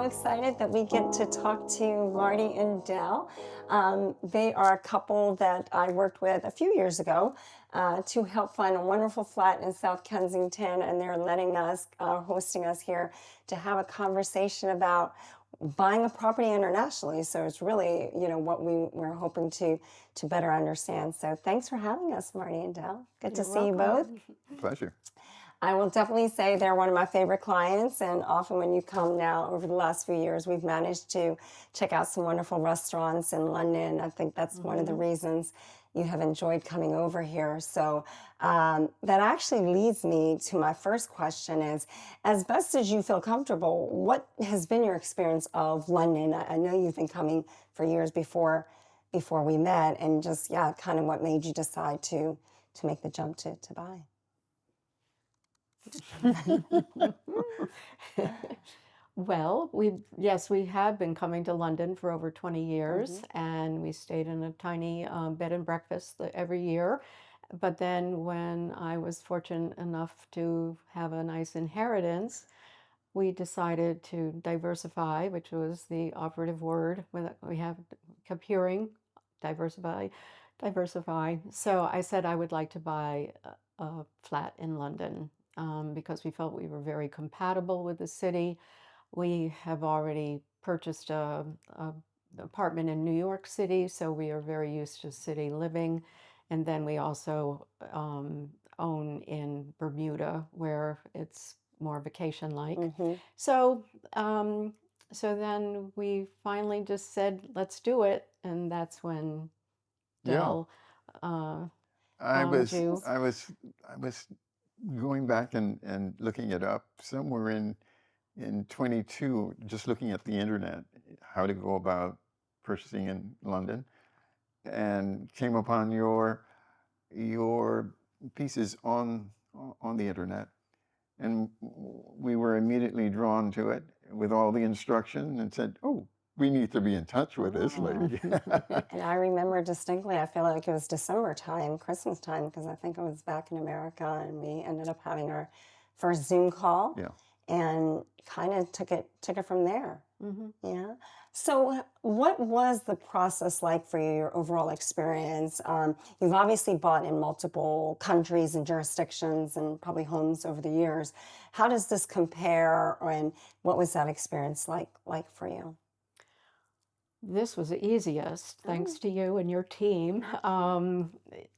excited that we get to talk to Marty and Dell. They are a couple that I worked with a few years ago to help find a wonderful flat in South Kensington, and they're letting us, hosting us here to have a conversation about buying a property internationally. So it's really, what we're hoping to better understand. So thanks for having us, Marty and Dell. Good to see you both. Pleasure. I will definitely say they're one of my favorite clients, and often when you come now over the last few years, we've managed to check out some wonderful restaurants in London. I think that's one of the reasons you have enjoyed coming over here. So that actually leads me to my first question is, as best as you feel comfortable, what has been your experience of London? I know you've been coming for years before we met, and just, kind of what made you decide to make the jump to buy. Well, we have been coming to London for over 20 years, and we stayed in a tiny bed and breakfast every year. But then when I was fortunate enough to have a nice inheritance, we decided to diversify, which was the operative word we have kept hearing, diversify. So I said I would like to buy a flat in London because we felt we were very compatible with the city. We have already purchased a apartment in New York City, so we are very used to city living. And then we also own in Bermuda, where it's more vacation-like. So then we finally just said, let's do it, and that's when Dell found you. I was going back and looking it up somewhere in 22, just looking at the internet, how to go about purchasing in London, and came upon your pieces on the internet, and we were immediately drawn to it with all the instruction and said, oh, we need to be in touch with this lady. And I remember distinctly, I feel like it was December time, Christmas time, because I think I was back in America, and we ended up having our first Zoom call. Yeah. And kind of took it from there. Yeah. So what was the process like for you, your overall experience? You've obviously bought in multiple countries and jurisdictions and probably homes over the years. How does this compare, and what was that experience like for you? This was the easiest, thanks to you and your team.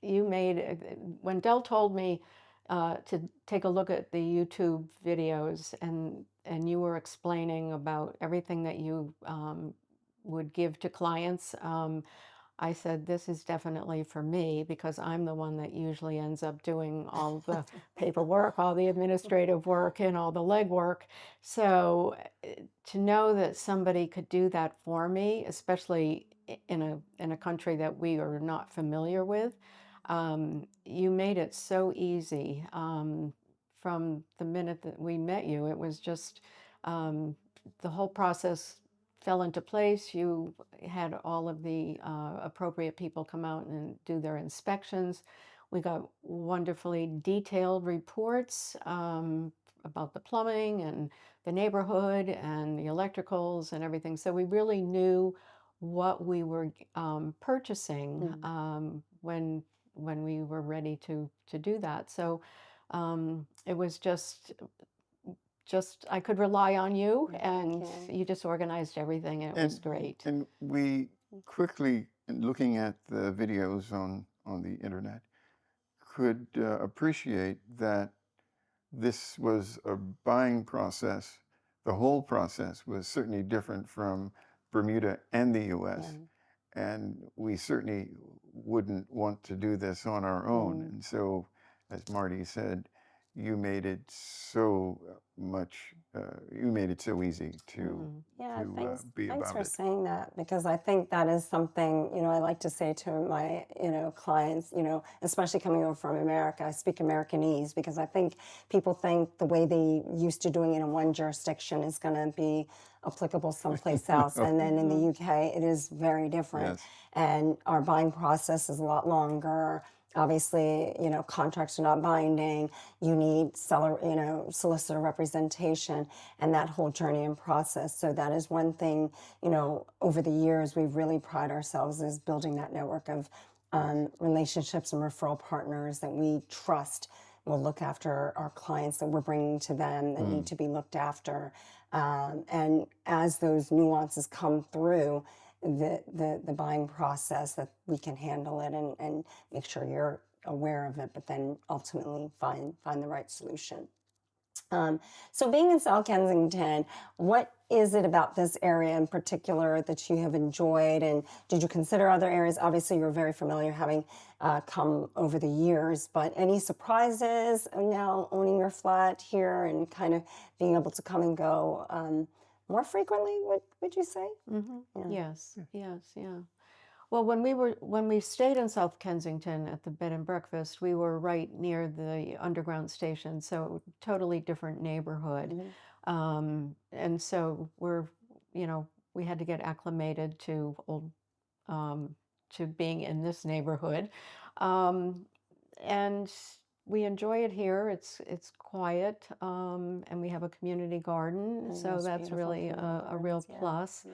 When Dell told me to take a look at the YouTube videos, and you were explaining about everything that you would give to clients, I said, this is definitely for me, because I'm the one that usually ends up doing all the paperwork, all the administrative work, and all the legwork. So to know that somebody could do that for me, especially in a country that we are not familiar with, you made it so easy. From the minute that we met you, it was just the whole process fell into place. You had all of the appropriate people come out and do their inspections. We got wonderfully detailed reports about the plumbing and the neighborhood and the electricals and everything. So we really knew what we were purchasing when we were ready to do that. So it was just I could rely on you, and you just organized everything, and it was great. And we quickly, in looking at the videos on the internet, could appreciate that this was a buying process. The whole process was certainly different from Bermuda and the U.S. And we certainly wouldn't want to do this on our own. And so, as Marty said, you made it so easy to be thanks about for it. saying that, because I think that is something, I like to say to my, clients, especially coming over from America. I speak Americanese because I think people think the way they used to doing it in one jurisdiction is going to be applicable someplace else. And then in the UK, it is very different. Yes. And our buying process is a lot longer. obviously, contracts are not binding. You need seller, solicitor representation and that whole journey and process. So that is one thing, over the years, we've really pride ourselves is building that network of relationships and referral partners that we trust will look after our clients that we're bringing to them that need to be looked after. And as those nuances come through the buying process, that we can handle it and make sure you're aware of it, but then ultimately find the right solution. So being in South Kensington, what is it about this area in particular that you have enjoyed? And did you consider other areas? Obviously, you're very familiar having come over the years, but any surprises now owning your flat here and kind of being able to come and go more frequently, would you say? Yeah. Yes, yes, yeah. Well, when we stayed in South Kensington at the bed and breakfast, we were right near the underground station, so totally different neighborhood. And so we had to get acclimated to to being in this neighborhood. Um, and we enjoy it here. It's quiet, and we have a community garden, so Those that's beautiful really community a real gardens, yeah. plus.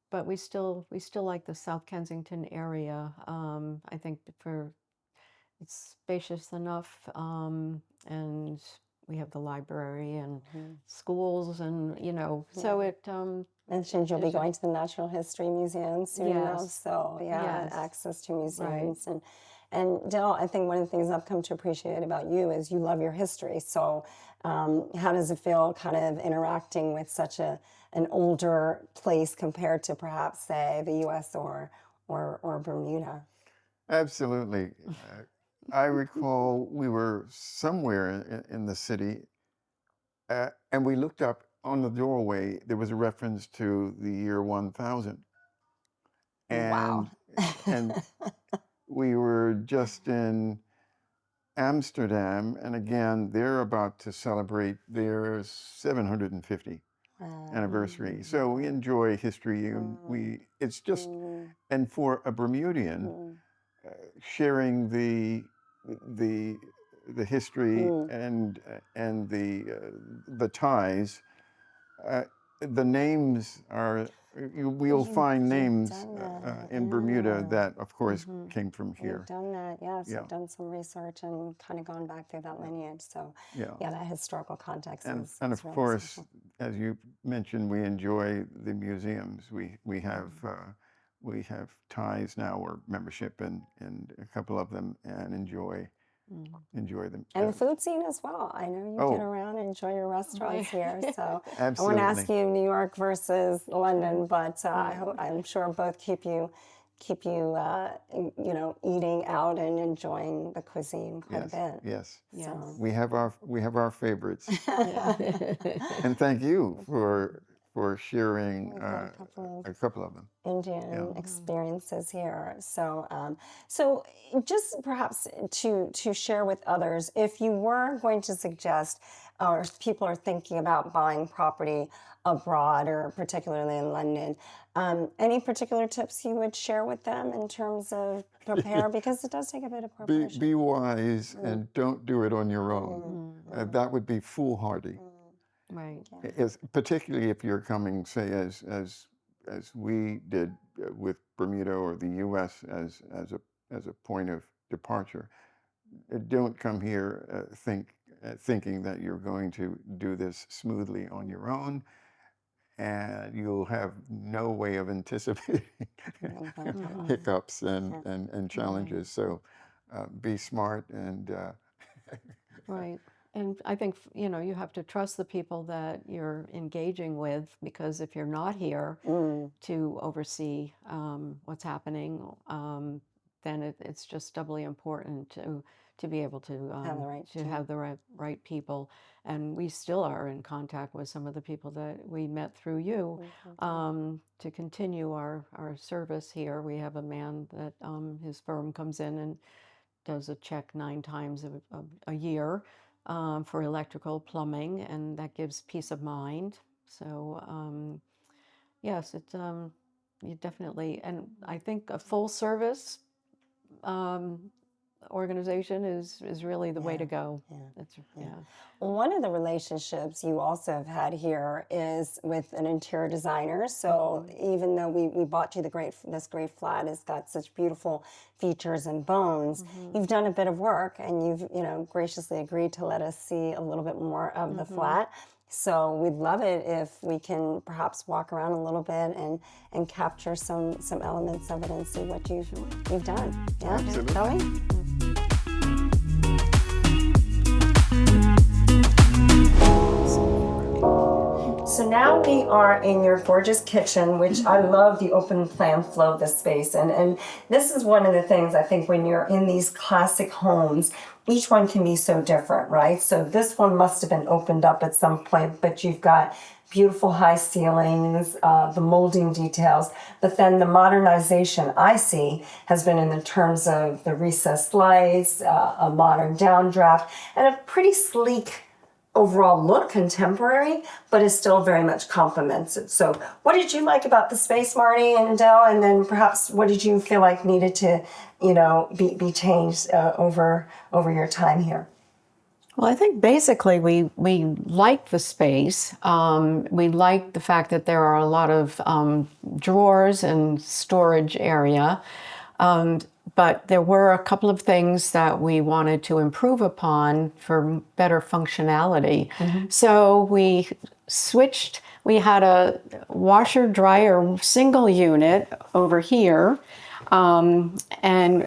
But we still like the South Kensington area. I think it's spacious enough, and we have the library and schools, and so it Mentioned you'll be it's just going to the Natural History Museum soon enough, yes, so yeah, yes, access to right. museums and Dell, I think one of the things I've come to appreciate about you is you love your history. So, how does it feel, kind of interacting with such an older place compared to perhaps, say, the U.S. or Bermuda? Absolutely. I recall we were somewhere in the city, and we looked up on the doorway. There was a reference to the year 1000, Wow. and we were just in Amsterdam, and again, they're about to celebrate their 750 anniversary. So we enjoy history, and it's just, and for a Bermudian, sharing the the history and the ties. Uh, the names are we'll find You've names done that, in Bermuda yeah. that, of course, came from You've here. done that, yes. Yeah, I've done some research and kind of gone back through that lineage. So, yeah. yeah, that historical context And is of really course, essential. as you mentioned, we enjoy the museums. We have ties now or membership in a couple of them and enjoy them. And the food scene as well. I know you get Oh, around and enjoy your restaurants Right. here. So I won't ask absolutely. you New York versus London, but I'm sure both keep you eating out and enjoying the cuisine quite a Yes, bit. yes. Yes. So We have our favorites. Yeah. And thank you for sharing we've had a couple of a couple of them. Yeah. Indian experiences here. So, so just perhaps to share with others, if you were going to suggest, or if people are thinking about buying property abroad, or particularly in London, any particular tips you would share with them in terms of prepare, because it does take a bit of preparation. Be wise and don't do it on your own. That would be foolhardy. Right. Particularly if you're coming, say, as we did with Bermuda or the U.S. as a point of departure. Don't come here thinking that you're going to do this smoothly on your own, and you'll have no way of anticipating hiccups and challenges. So be smart and Right. And I think, you have to trust the people that you're engaging with, because if you're not here to oversee what's happening, then it's just doubly important to be able to Have the right team. have the right people. And we still are in contact with some of the people that we met through you to continue our service here. We have a man that his firm comes in and does a check 9 times a year for electrical, plumbing, and that gives peace of mind. So yes, you definitely, and I think a full service organization is really the way to go. Yeah. One of the relationships you also have had here is with an interior designer. So even though we bought you this great flat, it's got such beautiful features and bones, you've done a bit of work and you've graciously agreed to let us see a little bit more of the flat. So we'd love it if we can perhaps walk around a little bit and capture some elements of it and see what you've done. Yeah, Absolutely. shall we? So now we are in your gorgeous kitchen, which I love the open plan flow of this space. And this is one of the things I think when you're in these classic homes, each one can be so different, right? So this one must have been opened up at some point, but you've got beautiful high ceilings, the molding details, but then the modernization I see has been in the terms of the recessed lights, a modern downdraft, and a pretty sleek overall look, contemporary, but it still very much complements it. So what did you like about the space, Marty and Dell? And then perhaps what did you feel like needed to, be changed over your time here? Well, I think basically we like the space. We like the fact that there are a lot of drawers and storage area. But there were a couple of things that we wanted to improve upon for better functionality. So we switched, we had a washer dryer single unit over here, and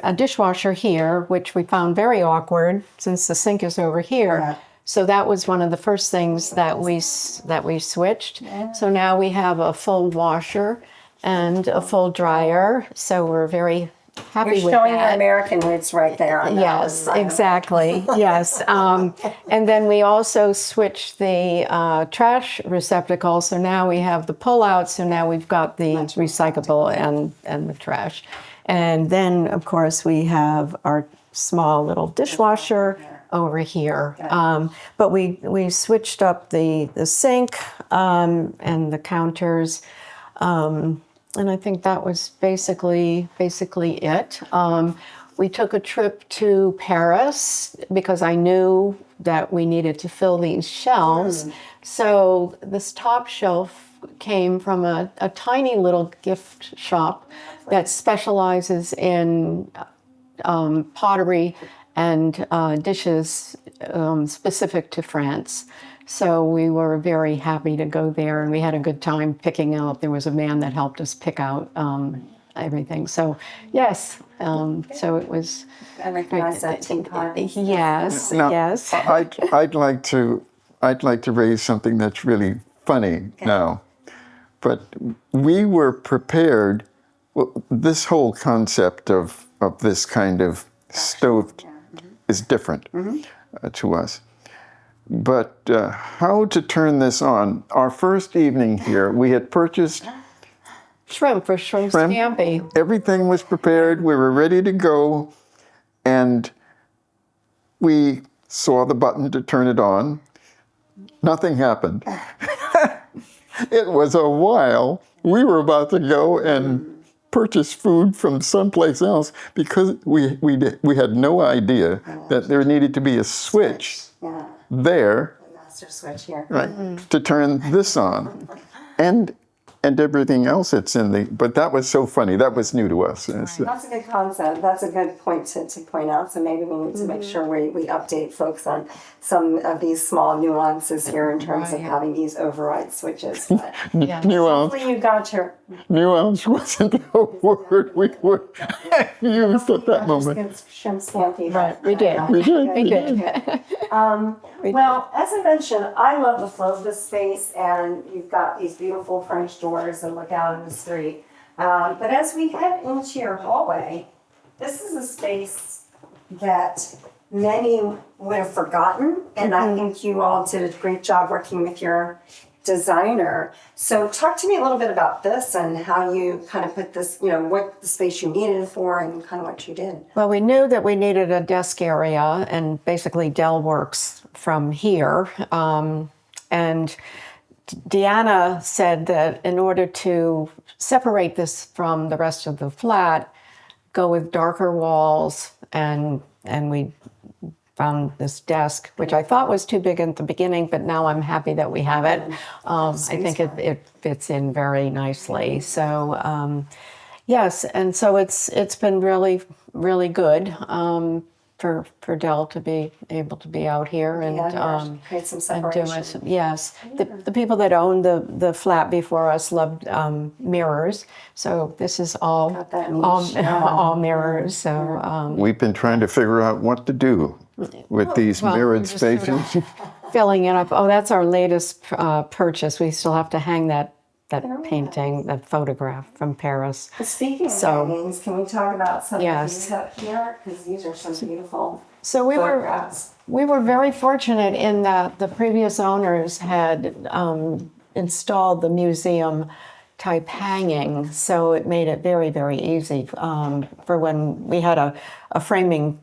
a dishwasher here, which we found very awkward since the sink is over here. Yeah. So that was one of the first things that we switched. Yeah. So now we have a full washer and a full dryer. So we're very happy You're with showing your that. American roots right there. On that Yes, one. exactly. Yes. And then we also switched the trash receptacle. So now we have the pull-out. So now we've got the recyclable and the trash. And then, of course, we have our small little dishwasher over here. But we switched up the sink and the counters. And I think that was basically it. We took a trip to Paris because I knew that we needed to fill these shelves. So this top shelf came from a tiny little gift shop that specializes in pottery and dishes specific to France. So we were very happy to go there, and we had a good time picking out. There was a man that helped us pick out everything. So yes, so it was. I recognize that teapot. Yes, Now, yes. I'd like to raise something that's really funny now, but we were prepared. Well, this whole concept of this kind of stove is different to us. But how to turn this on? Our first evening here, we had purchased Shrimp for shrimp scampi. Everything was prepared. We were ready to go, and we saw the button to turn it on. Nothing happened. It was a while. We were about to go and purchase food from someplace else because we had no idea that there needed to be a switch there, Master switch here. right, to turn this on, and everything else that's in the. But that was so funny. That was new to us. That's a good concept. That's a good point to point out. So maybe we need to make sure we update folks on some of these small nuances here in terms of having these override switches. But Nuance. hopefully you got your Nuance wasn't a word we would have used at that moment. shrimp scampi. Right, we did. We did. We did. Well, as I mentioned, I love the flow of this space, and you've got these beautiful French doors that look out in the street. But as we head into your hallway, this is a space that many would have forgotten, and I think you all did a great job working with your designer. So talk to me a little bit about this and how you kind of put this, what the space you needed it for and kind of what you did. Well, we knew that we needed a desk area, and basically Dell works from here. And Deanna said that in order to separate this from the rest of the flat, go with darker walls, and we found this desk, which I thought was too big at the beginning, but now I'm happy that we have it. I think it fits in very nicely. So yes, and so it's been really good for Dell to be able to be out here and create some and do separation. it. Yes, the people that owned the flat before us loved mirrors, so this is all Got that all, niche, yeah. all mirrors. So We've been trying to figure out what to do with these well, mirrored we're just sort of spaces. filling it up. Oh, that's our latest purchase. We still have to hang that painting, that photograph from Paris. Speaking of So- hangings, can we talk about some Yes. of these up here? Because these are some beautiful So photographs. we were very fortunate in that the previous owners had installed the museum type hanging, so it made it very easy for when we had a framing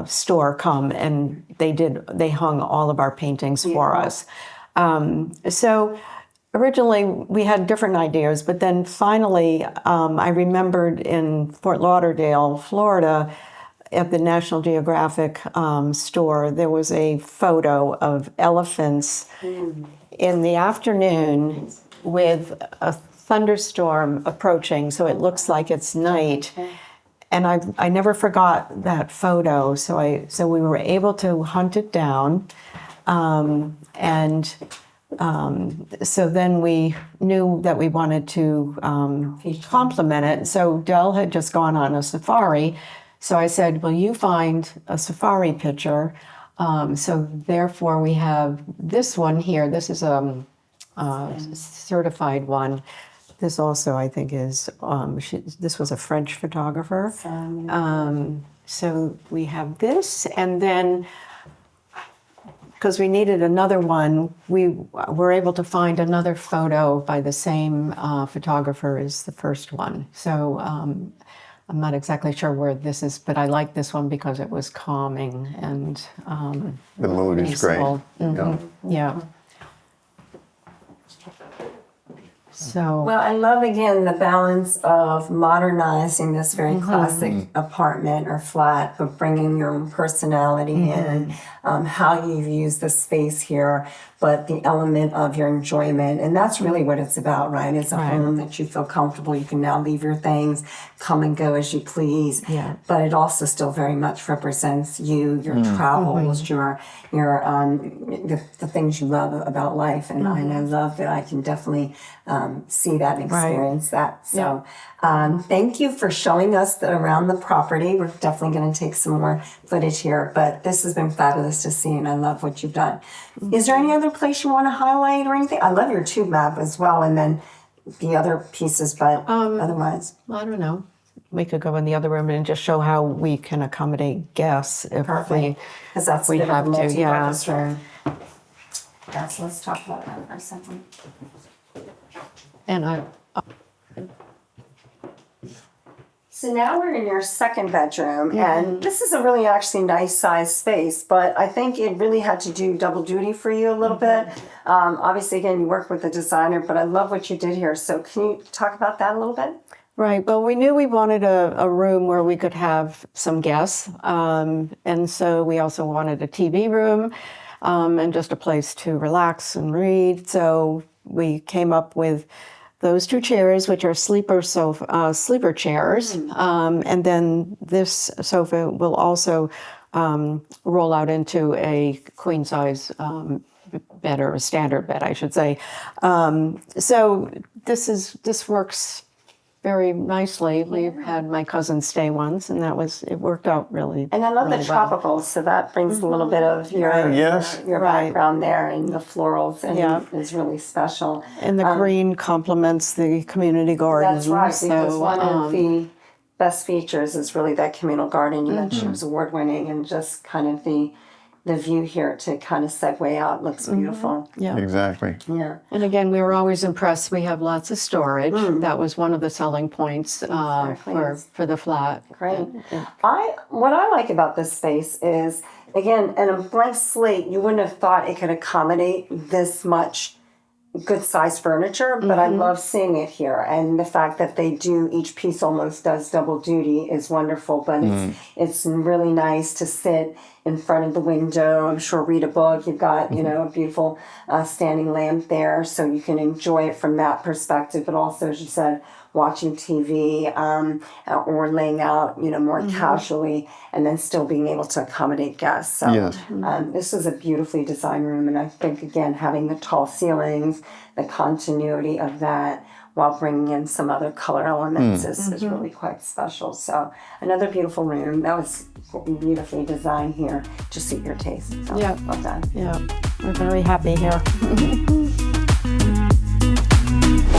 store come, and they hung all of our paintings for us. So originally we had different ideas, but then finally I remembered in Fort Lauderdale, Florida, at the National Geographic store, there was a photo of elephants in the afternoon with a thunderstorm approaching, so it looks like it's night. And I never forgot that photo, so we were able to hunt it down, and so then we knew that we wanted to complement it. So Dell had just gone on a safari, so I said, "Well, you find a safari picture." So therefore, we have this one here. This is a certified one. This also, I think, is this was a French photographer. So we have this, and then because we needed another one, we were able to find another photo by the same photographer as the first one. So I'm not exactly sure where this is, but I like this one because it was calming and The mood is great. peaceful. Mhm. Yeah. So Well, I love again the balance of modernizing this very classic apartment or flat, but bringing your own personality in, how you've used the space here, but the element of your enjoyment. And that's really what it's about, right? It's a Right. home that you feel comfortable. You can now leave your things, come and go as you please. Yeah. But it also still very much represents you, your travels, your the things you love about life. And I love that I can definitely see that and experience that. So thank you for showing us around the property. We're definitely going to take some more footage here, but this has been fabulous to see, and I love what you've done. Is there any other place you want to highlight or anything? I love your tube map as well, and then the other pieces, but otherwise. I don't know. We could go in the other room and just show how we can accommodate guests if we Because that's we a bit of have a to, yeah. multi-purpose room. Yeah, so let's talk about that for a second. And So now we're in your second bedroom, and this is a really actually nice size space, but I think it really had to do double duty for you a little bit. Obviously, again, you work with the designer, but I love what you did here. So can you talk about that a little bit? Right. Well, we knew we wanted a room where we could have some guests. And so we also wanted a TV room and just a place to relax and read. So we came up with those two chairs, which are sleeper chairs. And then this sofa will also roll out into a queen size bed, or a standard bed, I should say. So this works very nicely. We've had my cousin stay once, and it worked out really. And I love the really well. tropicals, so that brings a little bit of your Yes. your Right. background there, and the florals, and Yeah. is really special. And the green complements the community garden. That's right, because So, one of the best features is really that communal garden. You mentioned it was award winning, and just kind of the view here to kind of segue out looks beautiful. yeah. Exactly. Yeah. And again, we were always impressed. We have lots of storage. That was one of the selling points for the flat. Great. What I like about this space is, again, in a blank slate, you wouldn't have thought it could accommodate this much good size furniture, but I love seeing it here. And the fact that they do, each piece almost does double duty is wonderful, but it's really nice to sit in front of the window. I'm sure read a book. You've got, you know, a beautiful standing lamp there, so you can enjoy it from that perspective, but also, as you said, watching TV or laying out, you know, more casually, and then still being able to accommodate guests. So Yes. this is a beautifully designed room, and I think, again, having the tall ceilings, the continuity of that, while bringing in some other color elements is really quite special. So another beautiful room that was beautifully designed here to suit your taste. So Yeah. well done. Yeah, we're very happy here.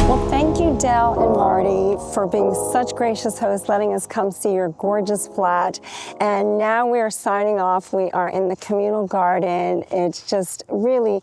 Well, thank you, Dale and Marty, for being such gracious hosts, letting us come see your gorgeous flat. And now we are signing off. We are in the communal garden. It's just really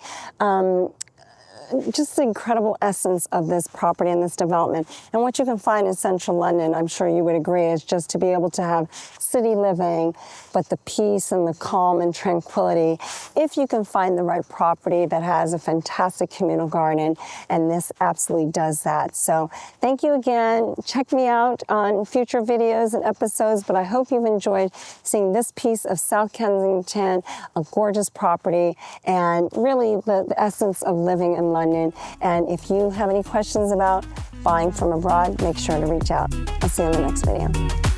just the incredible essence of this property and this development. And what you can find in central London, I'm sure you would agree, is just to be able to have city living, but the peace and the calm and tranquility, if you can find the right property that has a fantastic communal garden, and this absolutely does that. So thank you again. Check me out on future videos and episodes, but I hope you've enjoyed seeing this piece of South Kensington, a gorgeous property, and really the essence of living in London. And if you have any questions about buying from abroad, make sure to reach out. I'll see you in the next video.